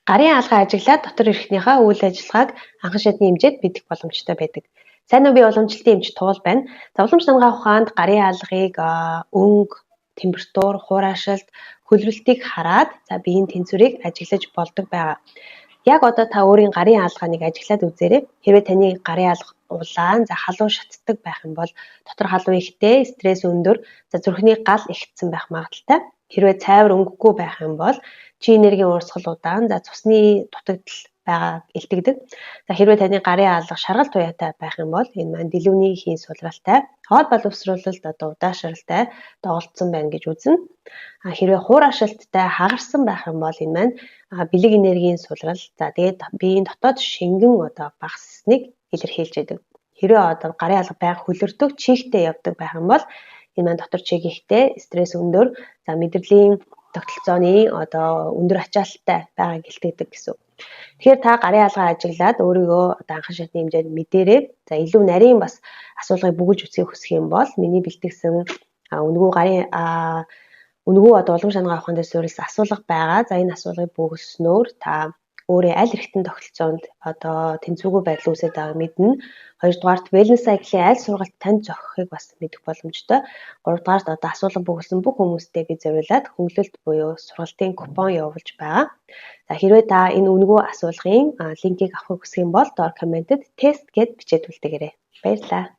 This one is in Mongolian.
Гарын алгаа ажиглаад дотор ирхнийхээ үйл ажиллагааг анхан шатны хэмжээд мэдэх боломжтой байдаг. Сайн уу, би уламжлалтын эмч Туул байна. За уламж намгаа ухаанд гарын алгыг өнгө, температур, хураашилт, хөлбөлтийг хараад за биеийн тэнцвэрийг ажиглаж болдог байгаа. Яг одоо та өөрийн гарын алгааныг ажиглаад үзээрэй. Хэрвээ таны гарын алга улаан, за халуун шатдаг байх юм бол дотор халуун ихтэй, стресс өндөр, за зүрхний гал ихтсэн байх магадaltaй. Хэрвээ цайвар өнгөгүй байх юм бол чи энергийн урсгал удаан, за цусны дутагдал байгаа илтгэдэг. За хэрвээ таны гарын алга шаргал туяатай байх юм бол энэ маань дэлгүүрийн хийн сулралтай, хоол боловсруулалт удаашралтай доголдсон байна гэж үзнэ. Хэрвээ хураашилттай хагарсан байх юм бол энэ маань бэлэг энергийн сулрал, за тэгээд биеийн дотоод шингэн багассаныг илэрхийлж байдаг. Хэрвээ гарын алга байнга хөлөрдөг, чихтэй явдаг байх юм бол энэ маань дотор чих ихтэй, стресс өндөр, за мэдрэлийн тогтолцооны өндөр ачаалттай байгааг илтгэдэг гэсэн. Тэгэхээр та гарын алгаа ажиглаад өөрийгөө анхан шатны хэмжээнд мэдээрэй. За илүү нарийн бас асуулгыг бүгэлж үсгийг хүсэх юм бол миний бэлтгэсэн үнгүү уламж шангаа ухаан дээр суурилсан асуулга байгаа. За энэ асуулгыг бүгэлснөөр та өөрийн аль эрхтэн тогтолцоонд тэнцвэргүй байдал үүсэж байгааг мэднэ. Хоёрдугаарт wellness cycle-ийн аль сургалт танд зохихыг бас мэдэх боломжтой. Гуравдугаарт асуулга бүгэлсэн бүх хүмүүстээ би зориулаад хөнгөлөлт буюу сургалтын купон явуулж байгаа. За хэрвээ та энэ үнгүү асуулгын линкийг авахыг хүсэх юм бол доор комментэд тест гэд бичээд үлдээгээрэй. Баярлалаа.